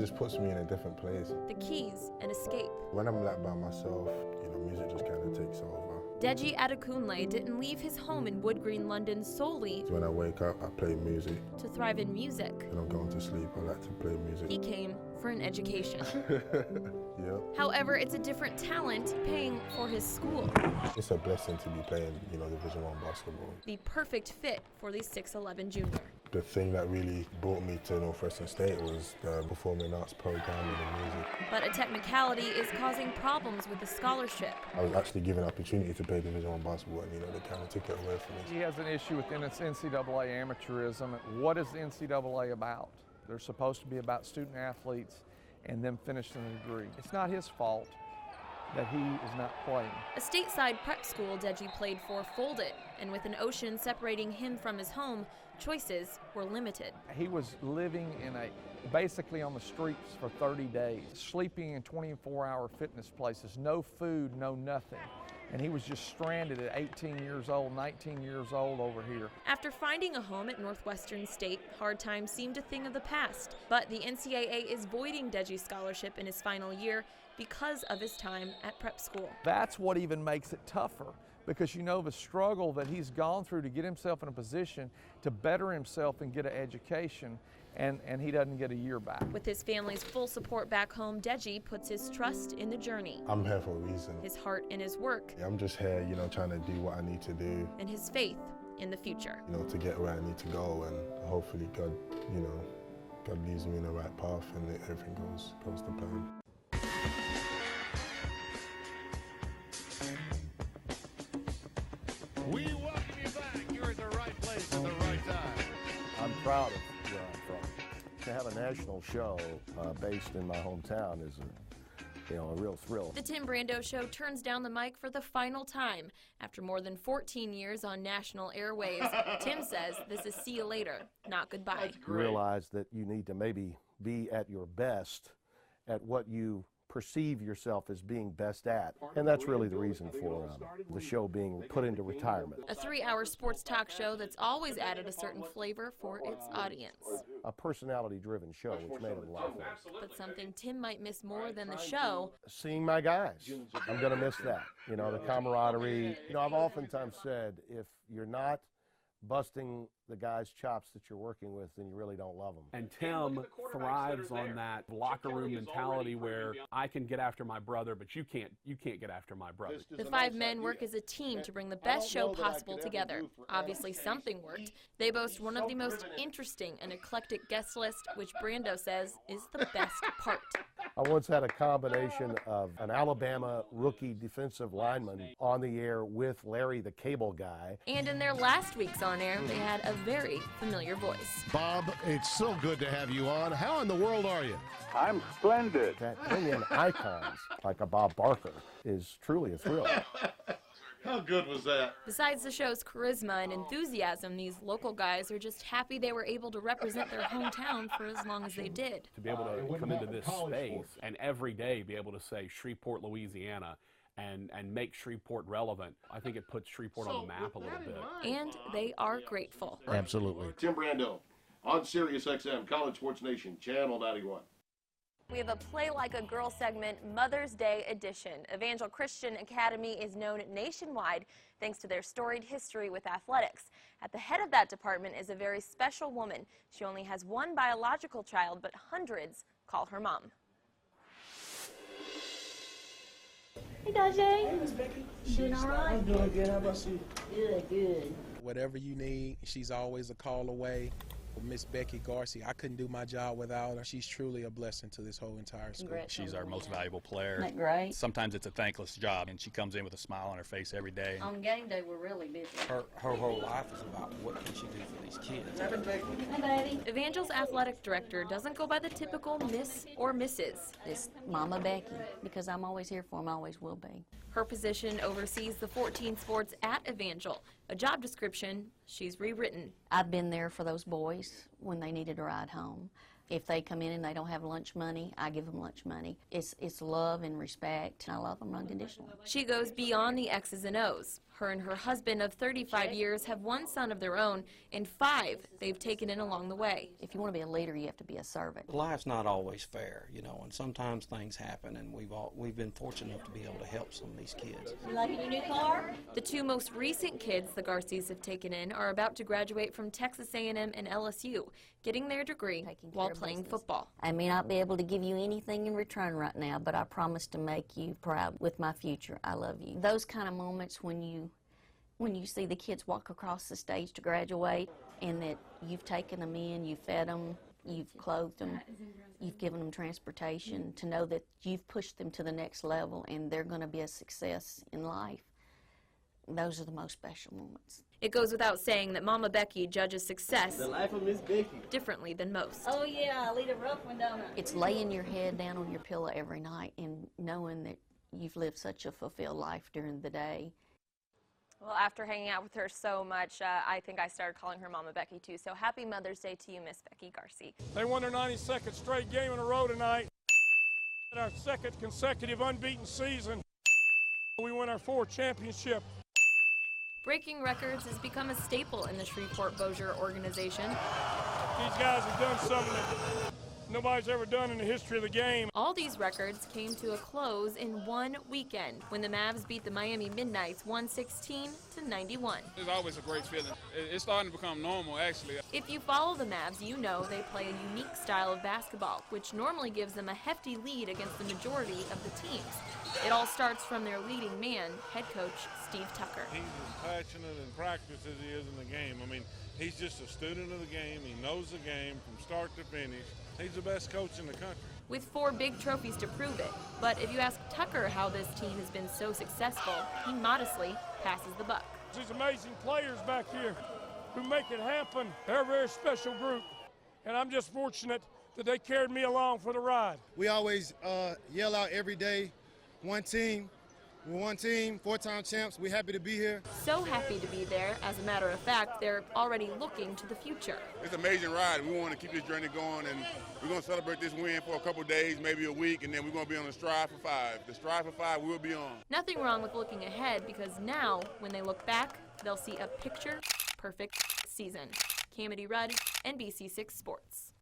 just puts me in a different place. The keys, an escape. When I'm like by myself, you know, music just kind of takes over. Deji Adekunle didn't leave his home in Wood Green, London solely When I wake up, I play music. to thrive in music. When I'm going to sleep, I like to play music. He came for an education. Yeah. However, it's a different talent paying for his school. It's a blessing to be playing, you know, Division I basketball. The perfect fit for the 6'11" junior. The thing that really brought me to Northwestern State was the performing arts program and the music. But a technicality is causing problems with the scholarship. I was actually given an opportunity to play Division I basketball, and you know, they kind of took it away from me. He has an issue with NCAA amateurism. What is the NCAA about? They're supposed to be about student athletes and them finishing a degree. It's not his fault that he is not playing. A stateside prep school Deji played for folded, and with an ocean separating him from his home, choices were limited. He was living basically on the streets for 30 days, sleeping in 24-hour fitness places, no food, no nothing. And he was just stranded at 18 years old, 19 years old over here. After finding a home at Northwestern State, hard times seemed a thing of the past. But the NCAA is voiding Deji's scholarship in his final year because of his time at prep school. That's what even makes it tougher, because you know the struggle that he's gone through to get himself in a position to better himself and get an education, and he doesn't get a year back. With his family's full support back home, Deji puts his trust in the journey. I'm here for a reason. His heart in his work. I'm just here, you know, trying to do what I need to do. And his faith in the future. You know, to get where I need to go, and hopefully God, you know, God leads me in the right path and everything goes to plan. We welcome you back. You're at the right place at the right time. I'm proud of where I'm from. To have a national show based in my hometown is a real thrill. The Tim Brando Show turns down the mic for the final time. After more than 14 years on national airwaves, Tim says this is see you later, not goodbye. You realize that you need to maybe be at your best at what you perceive yourself as being best at. And that's really the reason for the show being put into retirement. A 3-hour sports talk show that's always added a certain flavor for its audience. A personality-driven show, which made it a lot of fun. But something Tim might miss more than the show. Seeing my guys. I'm going to miss that. You know, the camaraderie. You know, I've oftentimes said, if you're not busting the guy's chops that you're working with, then you really don't love them. And Tim thrives on that locker room mentality where I can get after my brother, but you can't get after my brother. The 5 men work as a team to bring the best show possible together. Obviously something worked. They boast one of the most interesting and eclectic guest list, which Brando says is the best part. I once had a combination of an Alabama rookie defensive lineman on the air with Larry the Cable Guy. And in their last weeks on air, they had a very familiar voice. Bob, it's so good to have you on. How in the world are you? I'm splendid. That bring in icons like a Bob Barker is truly a thrill. How good was that? Besides the show's charisma and enthusiasm, these local guys are just happy they were able to represent their hometown for as long as they did. To be able to come into this space and every day be able to say Shreveport, Louisiana, and make Shreveport relevant, I think it puts Shreveport on the map a little bit. And they are grateful. Absolutely. Tim Brando on Sirius XM, College Sports Nation, Channel 91. We have a Play Like a Girl segment, Mother's Day edition. Evangel Christian Academy is known nationwide thanks to their storied history with athletics. At the head of that department is a very special woman. She only has one biological child, but hundreds call her mom. Hey, Dajay. Hey, Miss Becky. You doing all right? I'm doing good. How about you? Good, good. Whatever you need, she's always a call away. Miss Becky Garcia, I couldn't do my job without her. She's truly a blessing to this whole entire school. She's our most valuable player. Isn't that great? Sometimes it's a thankless job, and she comes in with a smile on her face every day. On game day, we're really busy. Her whole life is about what can she do for these kids. Hey, baby. Evangel's athletic director doesn't go by the typical Miss or Mrs. It's Mama Becky, because I'm always here for him, always will be. Her position oversees the 14 sports at Evangel, a job description she's rewritten. I've been there for those boys when they needed a ride home. If they come in and they don't have lunch money, I give them lunch money. It's love and respect. I love them unconditionally. She goes beyond the X's and O's. Her and her husband of 35 years have one son of their own and 5 they've taken in along the way. If you want to be a leader, you have to be a servant. Life's not always fair, you know, and sometimes things happen, and we've been fortunate enough to be able to help some of these kids. You liking your new car? The 2 most recent kids the Garcias have taken in are about to graduate from Texas A&M and LSU, getting their degree while playing football. I may not be able to give you anything in return right now, but I promise to make you proud with my future. I love you. Those kind of moments when you see the kids walk across the stage to graduate and that you've taken them in, you've fed them, you've clothed them, you've given them transportation, to know that you've pushed them to the next level and they're going to be a success in life, those are the most special moments. It goes without saying that Mama Becky judges success The life of Miss Becky. differently than most. Oh yeah, I'll eat a rough one, don't I? It's laying your head down on your pillow every night and knowing that you've lived such a fulfilled life during the day. Well, after hanging out with her so much, I think I started calling her Mama Becky too. So happy Mother's Day to you, Miss Becky Garcia. They won their 92nd straight game in a row tonight. In our 2nd consecutive unbeaten season, we won our 4th championship. Breaking records has become a staple in the Shreveport-Bossier organization. These guys have done something that nobody's ever done in the history of the game. All these records came to a close in one weekend when the Mavs beat the Miami Midnights 116-91. It's always a great feeling. It's starting to become normal, actually. If you follow the Mavs, you know they play a unique style of basketball, which normally gives them a hefty lead against the majority of the teams. It all starts from their leading man, head coach Steve Tucker. He's as passionate in practice as he is in the game. I mean, he's just a student of the game. He knows the game from start to finish. He's the best coach in the country. With 4 big trophies to prove it. But if you ask Tucker how this team has been so successful, he modestly passes the buck. These amazing players back here who make it happen. They're a very special group, and I'm just fortunate that they carried me along for the ride. We always yell out every day, one team. We're one team, 4-time champs. We're happy to be here. So happy to be there. As a matter of fact, they're already looking to the future. It's an amazing ride. We want to keep this journey going, and we're going to celebrate this win for a couple of days, maybe a week, and then we're going to be on the Strive for 5. The Strive for 5 will be on. Nothing wrong with looking ahead, because now, when they look back, they'll see a picture-perfect season. Kamady Rudd, NBC6 Sports.